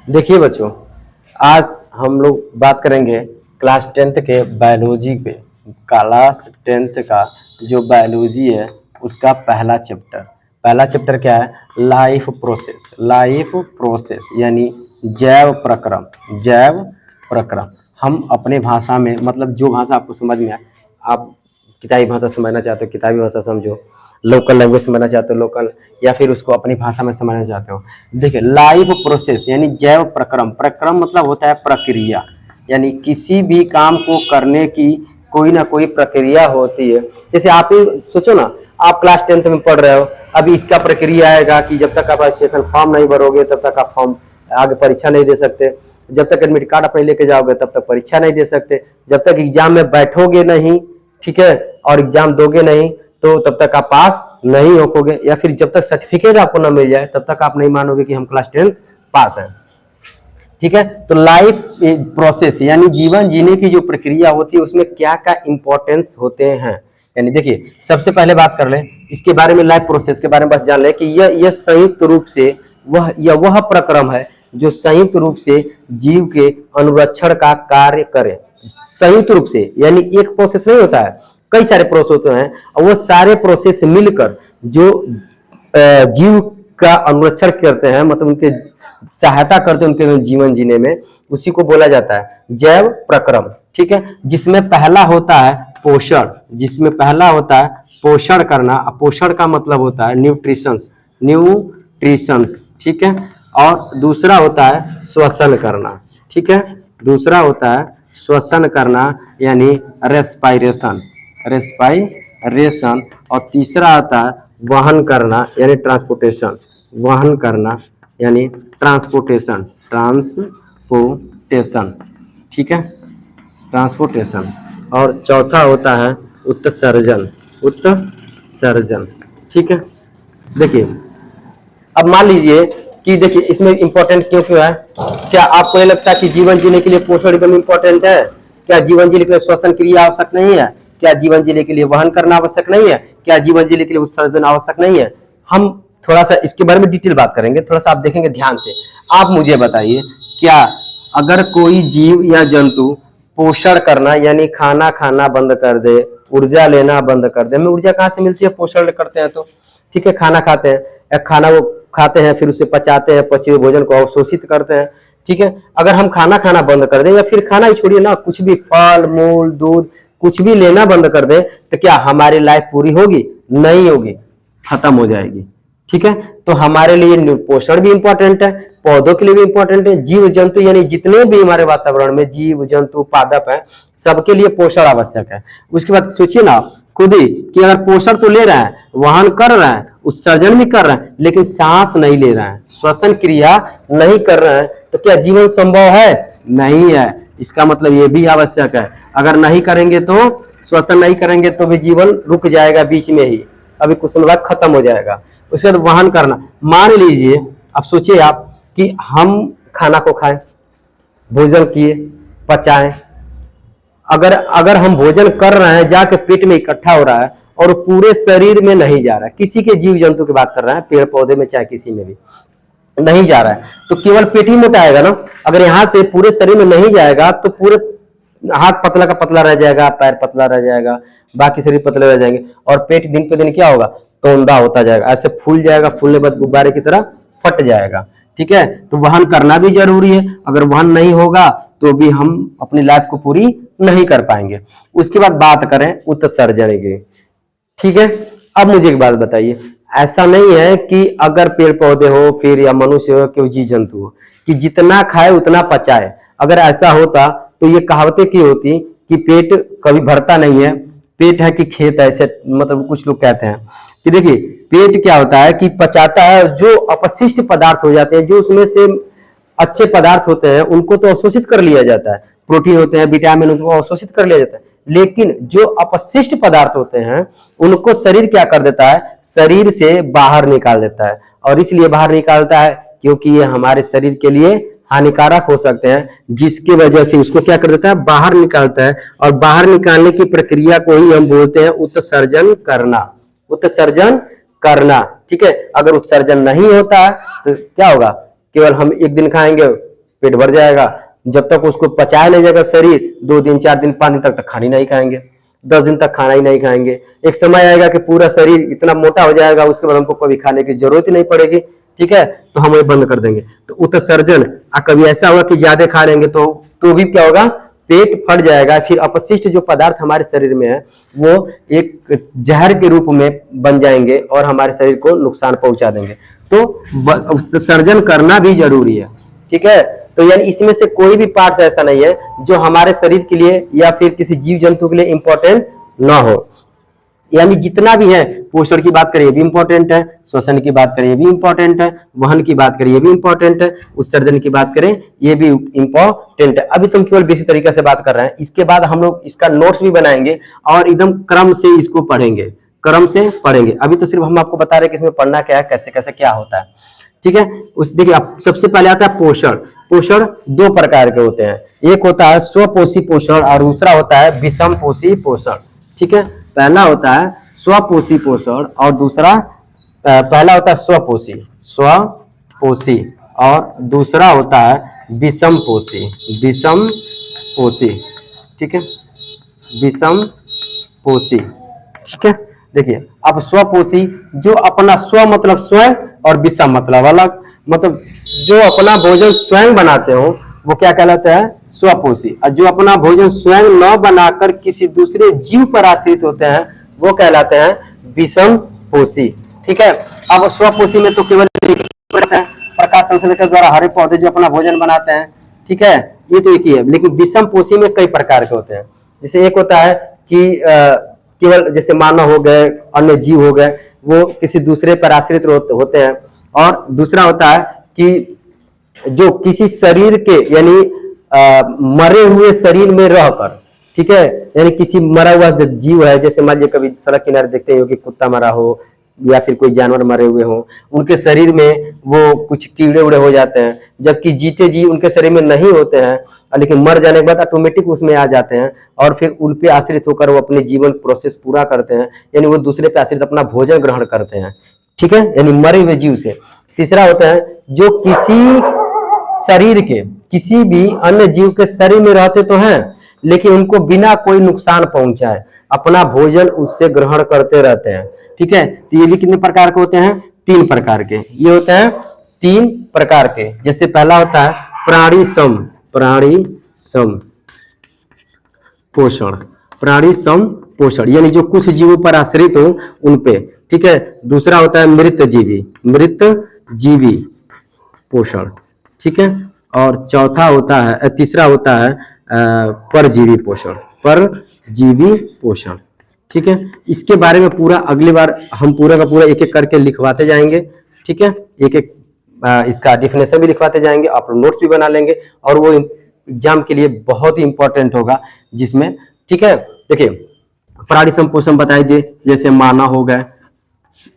देखिए बच्चों, आज हम लोग बात करेंगे क्लास टेंथ के बायोलॉजी पे। क्लास टेंथ का जो बायोलॉजी है उसका पहला चैप्टर क्या है? Life process. लाइफ प्रोसेस यानी जैव प्रक्रम। हम अपने भाषा में, मतलब जो भाषा आपको समझ में आए, आप किताबी भाषा समझना चाहते हो किताबी भाषा समझो, लोकल लैंग्वेज समझना चाहते हो लोकल, या फिर उसको अपनी भाषा में समझना चाहते हो। देखिए, लाइव प्रोसेस यानी जैव प्रक्रम। प्रक्रम मतलब होता है प्रक्रिया, यानी किसी भी काम को करने की कोई ना कोई प्रक्रिया होती है। जैसे आप ही सोचो ना, आप क्लास टेंथ में पढ़ रहे हो, अभी इसका प्रक्रिया आएगा कि जब तक आप रजिस्ट्रेशन फॉर्म नहीं भरोगे तब तक आप फॉर्म आगे परीक्षा नहीं दे सकते, जब तक एडमिट कार्ड अपने लेके जाओगे तब तक परीक्षा नहीं दे सकते, जब तक एग्जाम में बैठोगे नहीं, ठीक है, और एग्जाम दोगे नहीं तो तब तक आप पास नहीं हो पाओगे, या फिर जब तक सर्टिफिकेट आपको ना मिल जाए तब तक आप नहीं मानोगे कि हम क्लास टेंथ पास है। ठीक है, तो लाइफ प्रोसेस यानी जीवन जीने की जो प्रक्रिया होती है उसमें क्या क्या इंपॉर्टेंस होते हैं। यानी देखिए, सबसे पहले बात कर लें इसके बारे में, लाइफ प्रोसेस के बारे में बस जान लें कि यह संयुक्त रूप से वह प्रक्रम है जो संयुक्त रूप से जीव के अनुरक्षण का कार्य करे। संयुक्त रूप से यानी एक प्रोसेस नहीं होता है, कई सारे प्रोसेस होते हैं, और वो सारे प्रोसेस मिलकर जो जीव का अनुरक्षण करते हैं, मतलब उनके सहायता करते हैं उनके जीवन जीने में, उसी को बोला जाता है जैव प्रक्रम। ठीक है, जिसमें पहला होता है पोषण। जिसमें पहला होता है पोषण करना। पोषण का मतलब होता है न्यूट्रिशंस। ठीक है, और दूसरा होता है श्वसन करना। ठीक है, दूसरा होता है श्वसन करना यानी रेस्पायरेशन। और तीसरा आता है वहन करना यानी ट्रांसपोर्टेशन। वहन करना यानी ट्रांसपोर्टेशन। ठीक है, ट्रांसपोर्टेशन। और चौथा होता है उत्सर्जन। ठीक है, देखिए अब मान लीजिए कि देखिए इसमें इंपॉर्टेंट क्यों क्यों है। क्या आपको ये लगता है कि जीवन जीने के लिए पोषण एकदम इंपॉर्टेंट है? क्या जीवन जीने के लिए श्वसन क्रिया आवश्यक नहीं है? क्या जीवन जीने के लिए वहन करना आवश्यक नहीं है? क्या जीवन जीने के लिए उत्सर्जन आवश्यक नहीं है? हम थोड़ा सा इसके बारे में डिटेल बात करेंगे, थोड़ा सा आप देखेंगे ध्यान से। आप मुझे बताइए, क्या अगर कोई जीव या जंतु पोषण करना यानी खाना खाना बंद कर दे, ऊर्जा लेना बंद कर दे, हमें ऊर्जा कहाँ से मिलती है? पोषण करते हैं तो। ठीक है, खाना खाते हैं, खाना वो खाते हैं, फिर उसे पचाते हैं, पचे हुए भोजन को अवशोषित करते हैं। ठीक है, अगर हम खाना खाना बंद कर दें, या फिर खाना ही छोड़िए ना, कुछ भी फल मूल दूध कुछ भी लेना बंद कर दें, तो क्या हमारी लाइफ पूरी होगी? नहीं होगी, खत्म हो जाएगी। ठीक है, तो हमारे लिए पोषण भी इंपॉर्टेंट है, पौधों के लिए भी इंपॉर्टेंट है, जीव जंतु यानी जितने भी हमारे वातावरण में जीव जंतु पादप है, सबके लिए पोषण आवश्यक है। उसके बाद सोचिए ना आप खुद ही कि अगर पोषण तो ले रहा है, वहन कर रहा है, उत्सर्जन भी कर रहा है, लेकिन सांस नहीं ले रहा है, श्वसन क्रिया नहीं कर रहा है, तो क्या जीवन संभव है? नहीं है। इसका मतलब ये भी आवश्यक है, अगर नहीं करेंगे तो, श्वसन नहीं करेंगे तो भी जीवन रुक जाएगा बीच में ही, अभी कुछ समय बाद खत्म हो जाएगा। उसके बाद वहन करना, मान लीजिए अब सोचिए आप कि हम खाना को खाएं, भोजन किए, पचाएं, अगर हम भोजन कर रहे हैं, जाके पेट में इकट्ठा हो रहा है और पूरे शरीर में नहीं जा रहा है, किसी के जीव जंतु की बात कर रहे हैं, पेड़ पौधे में चाहे किसी में भी नहीं जा रहा है, तो केवल पेट ही मोटा आएगा ना। अगर यहाँ से पूरे शरीर में नहीं जाएगा तो पूरे हाथ पतला का पतला रह जाएगा, पैर पतला रह जाएगा, बाकी शरीर पतले रह जाएंगे, और पेट दिन पे दिन क्या होगा? तोंदा होता जाएगा, ऐसे फूल जाएगा, फूलने बाद गुब्बारे की तरह फट जाएगा। ठीक है, तो वहन करना भी जरूरी है, अगर वहन नहीं होगा तो भी हम अपनी लाइफ को पूरी नहीं कर पाएंगे। उसके बाद बात करें उत्सर्जन की। ठीक है, अब मुझे एक बात बताइए, ऐसा नहीं है कि अगर पेड़ पौधे हो फिर या मनुष्य हो कि जीव जंतु हो कि जितना खाए उतना पचाए। अगर ऐसा होता तो ये कहावतें की होती कि पेट कभी भरता नहीं है, पेट है कि खेत है, ऐसे मतलब कुछ लोग कहते हैं कि देखिए पेट क्या होता है कि पचाता है, जो अपशिष्ट पदार्थ हो जाते हैं, जो उसमें से अच्छे पदार्थ होते हैं उनको तो अवशोषित कर लिया जाता है, प्रोटीन होते हैं, विटामिन, उनको अवशोषित कर लिया जाता है, लेकिन जो अपशिष्ट पदार्थ होते हैं उनको शरीर क्या कर देता है? शरीर से बाहर निकाल देता है। और इसलिए बाहर निकालता है क्योंकि ये हमारे शरीर के लिए हानिकारक हो सकते हैं, जिसकी वजह से उसको क्या कर देता है? बाहर निकालता है। और बाहर निकालने की प्रक्रिया को ही हम बोलते हैं उत्सर्जन करना। ठीक है, अगर उत्सर्जन नहीं होता है तो क्या होगा? केवल हम एक दिन खाएंगे, पेट भर जाएगा। जब तक उसको पचाया नहीं जाएगा शरीर, 2 दिन 4 दिन 5 दिन तक खाना ही नहीं खाएंगे, 10 दिन तक खाना ही नहीं खाएंगे। एक समय आएगा कि पूरा शरीर इतना मोटा हो जाएगा, उसके बाद हमको कभी खाने की जरूरत ही नहीं पड़ेगी, ठीक है, तो हम ये बंद कर देंगे। तो उत्सर्जन, कभी ऐसा होगा कि ज्यादा खा लेंगे तो भी क्या होगा, पेट फट जाएगा। फिर अपशिष्ट जो पदार्थ हमारे शरीर में है वो एक जहर के रूप में बन जाएंगे और हमारे शरीर को नुकसान पहुंचा देंगे। तो उत्सर्जन करना भी जरूरी है, ठीक है। तो यानी इसमें से कोई भी पार्ट्स ऐसा नहीं है जो हमारे शरीर के लिए या फिर किसी जीव जंतु के लिए इंपॉर्टेंट ना हो। यानी जितना भी है, पोषण की बात करें ये भी इंपॉर्टेंट है, श्वसन की बात करें ये भी इंपॉर्टेंट है, वहन की बात करें ये भी इंपॉर्टेंट है, उत्सर्जन की बात करें ये भी इंपॉर्टेंट है। अभी तुम केवल बेसिक तरीके से बात कर रहे हैं, इसके बाद हम लोग इसका नोट्स भी बनाएंगे और एकदम क्रम से इसको पढ़ेंगे, क्रम से पढ़ेंगे। अभी तो सिर्फ हम आपको बता रहे हैं कि इसमें पढ़ना क्या है, कैसे कैसे क्या होता है, ठीक है। देखिए, अब सबसे पहले आता है पोषण। पोषण 2 प्रकार के होते हैं, एक होता है स्वपोषी पोषण और दूसरा होता है विषम पोषी पोषण, ठीक है। पहला होता है स्वपोषी पोषण और दूसरा पहला होता है स्वपोषी और दूसरा होता है विषम पोषी, ठीक है, विषम पोषी, ठीक है। देखिए, अब स्वपोषी जो अपना स्व मतलब स्वयं और विषम मतलब अलग, मतलब जो अपना भोजन स्वयं बनाते हो वो क्या कहलाता है, स्वपोषी। और जो अपना भोजन स्वयं न बनाकर किसी दूसरे जीव पर आश्रित होते हैं वो कहलाते हैं विषम पोषी, ठीक है। अब स्वपोषी में तो केवल प्रकाश संश्लेषण के द्वारा हरे पौधे जो अपना भोजन बनाते हैं, ठीक है, ये तो एक ही है। लेकिन विषम पोषी में कई प्रकार के होते हैं। जैसे एक होता है कि केवल जैसे मानव हो गए, अन्य जीव हो गए, वो किसी दूसरे पर आश्रित होते हैं। और दूसरा होता है कि जो किसी शरीर के यानी मरे हुए शरीर में रहकर, ठीक है, यानी किसी मरा हुआ जो जीव है, जैसे मान लीजिए कभी सड़क किनारे देखते हो कि कुत्ता मरा हो या फिर कोई जानवर मरे हुए हो, उनके शरीर में वो कुछ कीड़े उड़े हो जाते हैं, जबकि जीते जी उनके शरीर में नहीं होते हैं, लेकिन मर जाने के बाद ऑटोमेटिक उसमें आ जाते हैं और फिर उन पे आश्रित होकर वो अपने जीवन प्रोसेस पूरा करते हैं, यानी वो दूसरे पे आश्रित अपना भोजन ग्रहण करते हैं, ठीक है, यानी मरे हुए जीव से। तीसरा होता है जो किसी शरीर के किसी भी अन्य जीव के शरीर में रहते तो हैं, लेकिन उनको बिना कोई नुकसान पहुंचाए अपना भोजन उससे ग्रहण करते रहते हैं, ठीक है। तो ये भी कितने प्रकार के होते हैं, 3 प्रकार के। ये होते हैं 3 प्रकार के। जैसे पहला होता है प्राणी सम पोषण, यानी जो कुछ जीवों पर आश्रित हो उन पे, ठीक है। दूसरा होता है मृत जीवी पोषण, ठीक है। और तीसरा होता है परजीवी पोषण, ठीक है। इसके बारे में पूरा अगली बार हम पूरा का पूरा एक एक करके लिखवाते जाएंगे, ठीक है। एक एक इसका डिफिनेशन भी लिखवाते जाएंगे, आप नोट्स भी बना लेंगे और वो एग्जाम के लिए बहुत ही इंपॉर्टेंट होगा जिसमें, ठीक है। देखिए, प्राणी संपोषण बताई दे, जैसे मानव हो गए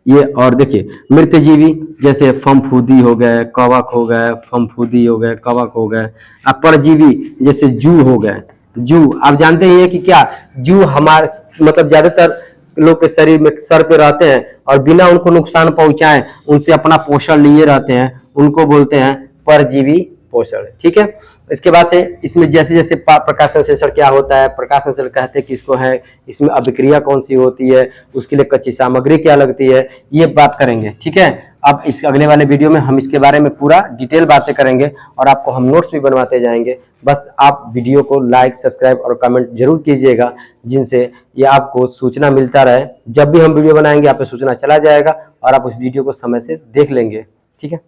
ये, और देखिए मृत जीवी जैसे फफूंदी हो गए, कवक हो गए, फफूंदी हो गए, कवक हो गए। अब परजीवी जैसे जू हो गए। जू आप जानते ही हैं कि क्या जू हमारे मतलब ज्यादातर लोग के शरीर में सर पे रहते हैं और बिना उनको नुकसान पहुंचाए उनसे अपना पोषण लिए रहते हैं, उनको बोलते हैं परजीवी पोषण, ठीक है। इसके बाद से इसमें जैसे जैसे प्रकाश संश्लेषण क्या होता है, प्रकाश संश्लेषण कहते हैं किसको है, इसमें अभिक्रिया कौन सी होती है, उसके लिए कच्ची सामग्री क्या लगती है, ये बात करेंगे, ठीक है। अब इस अगले वाले वीडियो में हम इसके बारे में पूरा डिटेल बातें करेंगे और आपको हम नोट्स भी बनवाते जाएंगे। बस आप वीडियो को लाइक, सब्सक्राइब और कमेंट जरूर कीजिएगा, जिनसे ये आपको सूचना मिलता रहे। जब भी हम वीडियो बनाएंगे आप पे सूचना चला जाएगा और आप उस वीडियो को समय से देख लेंगे, ठीक है।